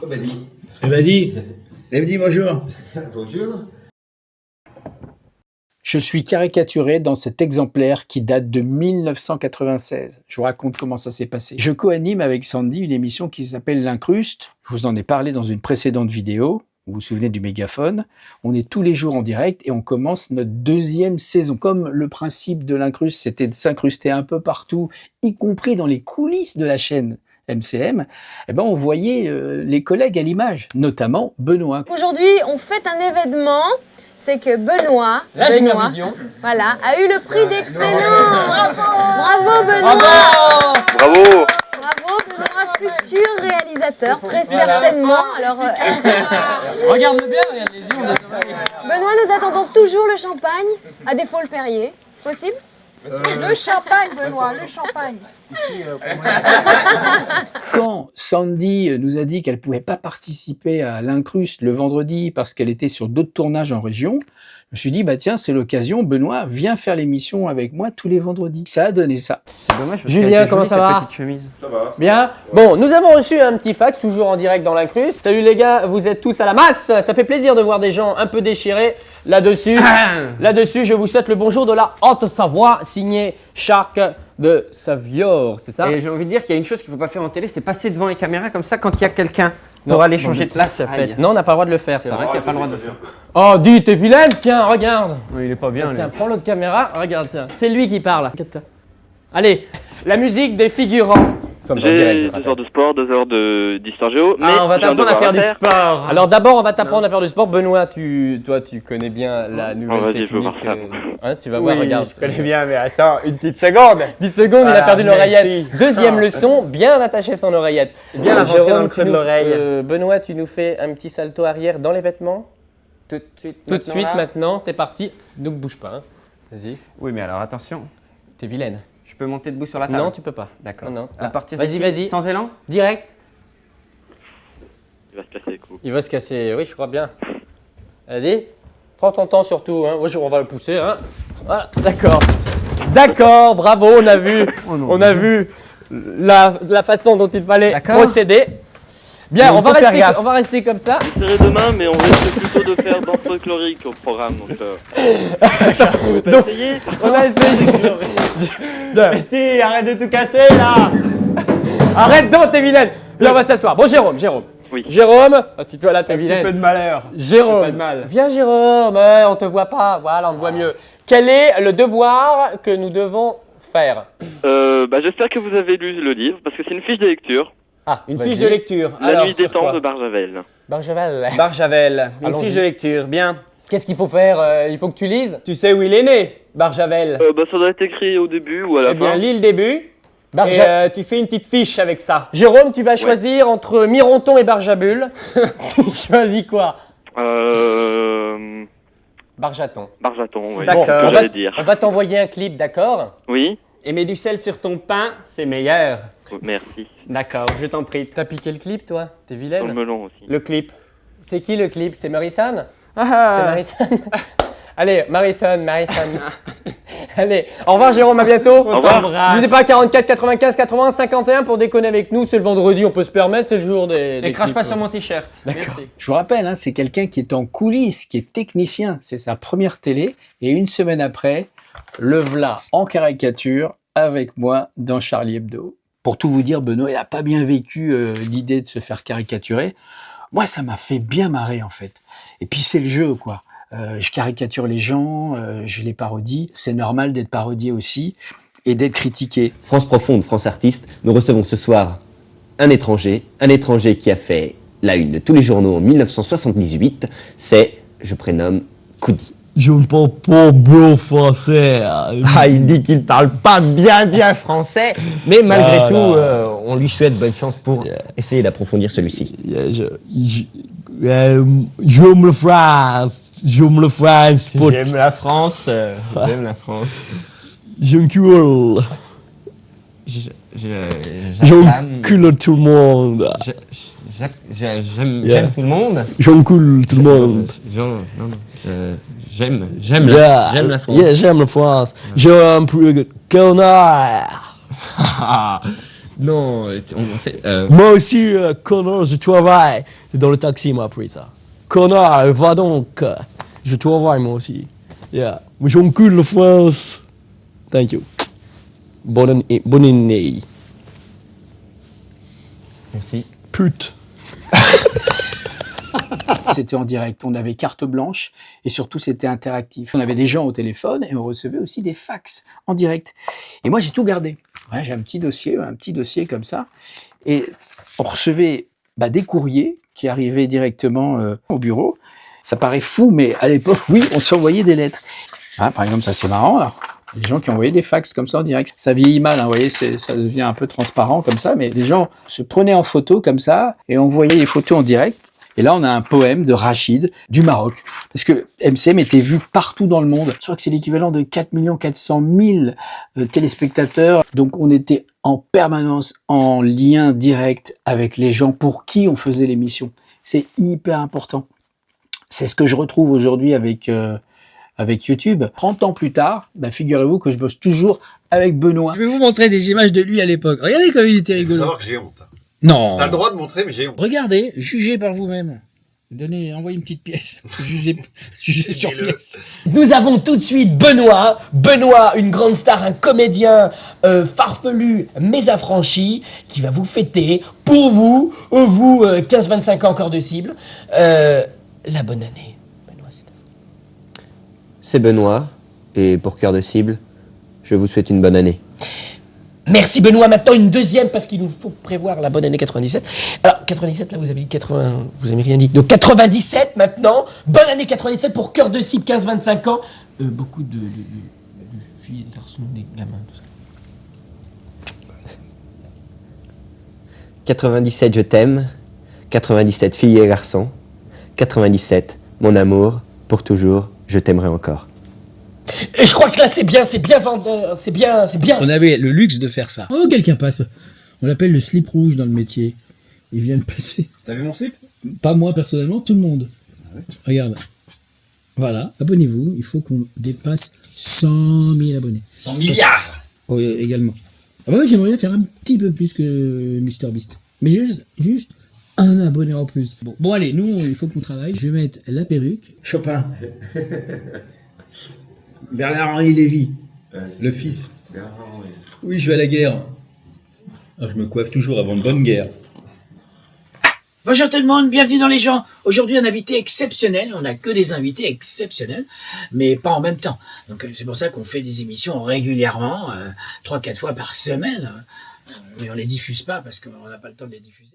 Badi. Badi, bonjour. Bonjour. Je suis caricaturé dans cet exemplaire qui date de 1996. Je vous raconte comment ça s'est passé. Je co-anime avec Sandy une émission qui s'appelle L'Incruste. Je vous en ai parlé dans une précédente vidéo. Vous vous souvenez du mégaphone. On est tous les jours en direct et on commence notre deuxième saison. Comme le principe de l'Incruste, c'était de s'incruster un peu partout, y compris dans les coulisses de la chaîne MCM, eh ben on voyait les collègues à l'image, notamment Benoît. Aujourd'hui, on fête un événement. C'est que Benoît, voilà, a eu le prix d'excellence. Bravo Benoît. Bravo. Bravo Benoît, futur réalisateur, très certainement. Alors, Regarde-le bien, regarde les yeux, on est oreilles. Benoît, nous attendons toujours le champagne, à défaut le Perrier. C'est possible? Le champagne, Benoît, le champagne. Quand Sandy nous a dit qu'elle ne pouvait pas participer à l'Incruste le vendredi parce qu'elle était sur d'autres tournages en région, je me suis dit, bah tiens, c'est l'occasion, Benoît, viens faire l'émission avec moi tous les vendredis. Ça a donné ça. Dommage, Julien, comment ça va? Ça va. Bien. Bon, nous avons reçu un petit fax, toujours en direct dans l'Incruste. Salut les gars, vous êtes tous à la masse. Ça fait plaisir de voir des gens un peu déchirés là-dessus. Là-dessus, je vous souhaite le bonjour de la Haute-Savoie, signé Shark de Savior, c'est ça? Et j'ai envie de dire qu'il y a une chose qu'il ne faut pas faire en télé, c'est passer devant les caméras comme ça quand il y a quelqu'un pour aller changer de place. Non, on n'a pas le droit de le faire, C'est ça. vrai qu'il n'y a pas le droit de le faire. Oh, dis, t'es vilaine, tiens, regarde. Oui, il est pas bien. Tiens, prends l'autre caméra, regarde, tiens. C'est lui qui parle. Allez, la musique des figurants. J'ai 2 heures de sport, 2 heures d'histoire géo. Mais on va t'apprendre à faire du sport. Alors d'abord, on va t'apprendre à faire du sport. Benoît, toi, tu connais bien la nouvelle vas-y, technique. je veux voir ça. Hein, tu vas voir, regarde. Je connais bien, mais attends, une petite seconde. 10 secondes, il a perdu l'oreillette. merci. Deuxième leçon, bien attacher son oreillette. Bien la rentrer dans le creux de l'oreille. Benoît, tu nous fais un petit salto arrière dans les vêtements. Tout de suite. Tout de suite, là. maintenant, c'est parti. Donc bouge pas. Hein. Vas-y. Oui, mais alors attention, T'es vilaine. je peux monter debout sur la table. Non, tu peux pas. D'accord. Non, non. À partir Vas-y, d'ici, vas-y. sans élan. Direct. Il va se casser les coups. Il va se casser, oui, je crois bien. Vas-y, prends ton temps surtout, hein. On va le pousser. Hein. Voilà, d'accord. D'accord, bravo, on a vu, la façon dont il fallait procéder. Bien, on va rester comme ça. Serré demain, mais on risque plutôt de faire danse folklorique au programme. Donc, on peut pas essayer. On a essayé. Mettez, arrête de tout casser là. Arrête donc, t'es vilaine. Bien, on va s'asseoir. Bon, Jérôme. Oui. Jérôme, assis-toi là, t'es Un petit vilaine. peu de malheur. Jérôme, Pas de mal. viens Jérôme, on te voit pas, voilà, on te voit mieux. Quel est le devoir que nous devons faire? J'espère que vous avez lu le livre, parce que c'est une fiche de lecture. Ah, Une fiche de lecture. La Alors, nuit des sur temps quoi de Barjavel. Barjavel. Barjavel. Une Allons-y. fiche de lecture, bien. Qu'est-ce qu'il faut faire? Il faut que tu lises. Tu sais où il est né, Barjavel? Ça doit être écrit au début ou à la Eh bien, fin. lis le début. Et tu fais une petite fiche avec ça. Jérôme, tu vas choisir entre Mironton et Barjabul. Tu choisis quoi? Barjaton. Barjaton, oui. D'accord. C'est ce que j'allais dire. On va t'envoyer un clip, d'accord? Oui, Et mets du sel sur ton pain, c'est meilleur. merci. D'accord, je t'en prie. T'as piqué le clip, toi? T'es Dans le vilaine? melon aussi. Le clip. C'est qui le clip? C'est Marissan? C'est Ah, Marissan. Allez, Marissan. Allez, au revoir Jérôme, à bientôt. on t'embrasse. N'hésitez pas à 44 95 80 51 pour déconner avec nous. C'est le vendredi, on peut se permettre, c'est le jour des Et crache clips. pas sur mon t-shirt. Merci. Je vous rappelle, hein, c'est quelqu'un qui est en coulisses, qui est technicien. C'est sa première télé. Et une semaine après, le v'là en caricature avec moi dans Charlie Hebdo. Pour tout vous dire, Benoît, il n'a pas bien vécu l'idée de se faire caricaturer. Moi, ça m'a fait bien marrer, en fait. Et puis, c'est le jeu, quoi. Je caricature les gens, je les parodie. C'est normal d'être parodié aussi et d'être critiqué. France Profonde, France Artiste, nous recevons ce soir un étranger qui a fait la une de tous les journaux en 1978, c'est, je prénomme, Koudi. Je ne parle pas bien français. Ah, il dit qu'il parle pas bien français, mais malgré tout, on lui souhaite bonne chance pour essayer d'approfondir celui-ci. J'aime la France. J'aime la France. J'aime la France. J'aime la France. J'encule. J'encule tout le monde. J'aime tout le monde. J'encule tout le monde. J'aime la France. Yeah, j'aime la France. J'ai un peu de connard. Non, on fait... Moi aussi, connard, je travaille. C'est dans le taxi, m'a appris ça. Connard, va donc. Je travaille, moi aussi. Yeah. Mais j'encule la France. Thank you. Bonne année. Merci. Pute. C'était en direct, on avait carte blanche et surtout c'était interactif. On avait des gens au téléphone et on recevait aussi des fax en direct. Et moi j'ai tout gardé. Ouais, j'ai un petit dossier comme ça. Et on recevait des courriers qui arrivaient directement au bureau. Ça paraît fou, mais à l'époque, oui, on s'envoyait des lettres. Ah, par exemple, ça c'est marrant là. Les gens qui envoyaient des fax comme ça en direct. Ça vieillit mal, hein, vous voyez, ça devient un peu transparent comme ça, mais les gens se prenaient en photo comme ça et envoyaient les photos en direct. Et là, on a un poème de Rachid du Maroc. Parce que MCM était vu partout dans le monde. Je crois que c'est l'équivalent de 4 400 000 téléspectateurs. Donc, on était en permanence en lien direct avec les gens pour qui on faisait l'émission. C'est hyper important. C'est ce que je retrouve aujourd'hui avec YouTube. 30 ans plus tard, figurez-vous que je bosse toujours avec Benoît. Je vais vous montrer des images de lui à l'époque. Regardez comme il était rigolo. Il faut savoir que j'ai honte. Non. T'as le droit de montrer, mais j'ai honte. Regardez, jugez par vous-même. Envoyez une petite pièce. Jugez sur pièce. Nous avons tout de suite Benoît. Benoît, une grande star, un comédien farfelu mais affranchi, qui va vous fêter, pour vous, 15-25 ans encore de cible, la bonne année. Benoît, c'est à vous. C'est Benoît, et pour cœur de cible, je vous souhaite une bonne année. Merci Benoît. Maintenant une deuxième parce qu'il nous faut prévoir la bonne année 97. Alors 97 là vous avez dit 80, vous avez rien dit. Donc 97 maintenant. Bonne année 97 pour cœur de cible 15-25 ans. Beaucoup de filles, de garçons, des gamins, tout ça. 97 je t'aime, 97 filles et garçons, 97 mon amour, pour toujours, je t'aimerai encore. Et je crois que là c'est bien vendeur, c'est bien. On avait le luxe de faire ça. Oh, quelqu'un passe. On l'appelle le slip rouge dans le métier. Il vient de passer. T'as vu mon slip? Pas moi personnellement, tout le monde. Ah ouais. Regarde. Voilà, abonnez-vous. Il faut qu'on dépasse 100 000 abonnés. 100 milliards. Oh, également. Ah bah oui, j'aimerais bien faire un petit peu plus que MrBeast. Mais juste un abonné en plus. Bon allez, nous, il faut qu'on travaille. Je vais mettre la perruque. Chopin. Bernard-Henri Lévy, le fils. Oui, je vais à la guerre. Alors, je me coiffe toujours avant une bonne guerre. Bonjour tout le monde, bienvenue dans Les Gens. Aujourd'hui, un invité exceptionnel. On n'a que des invités exceptionnels, mais pas en même temps. Donc, c'est pour ça qu'on fait des émissions régulièrement, 3-4 fois par semaine. Mais on les diffuse pas parce qu'on n'a pas le temps de les diffuser.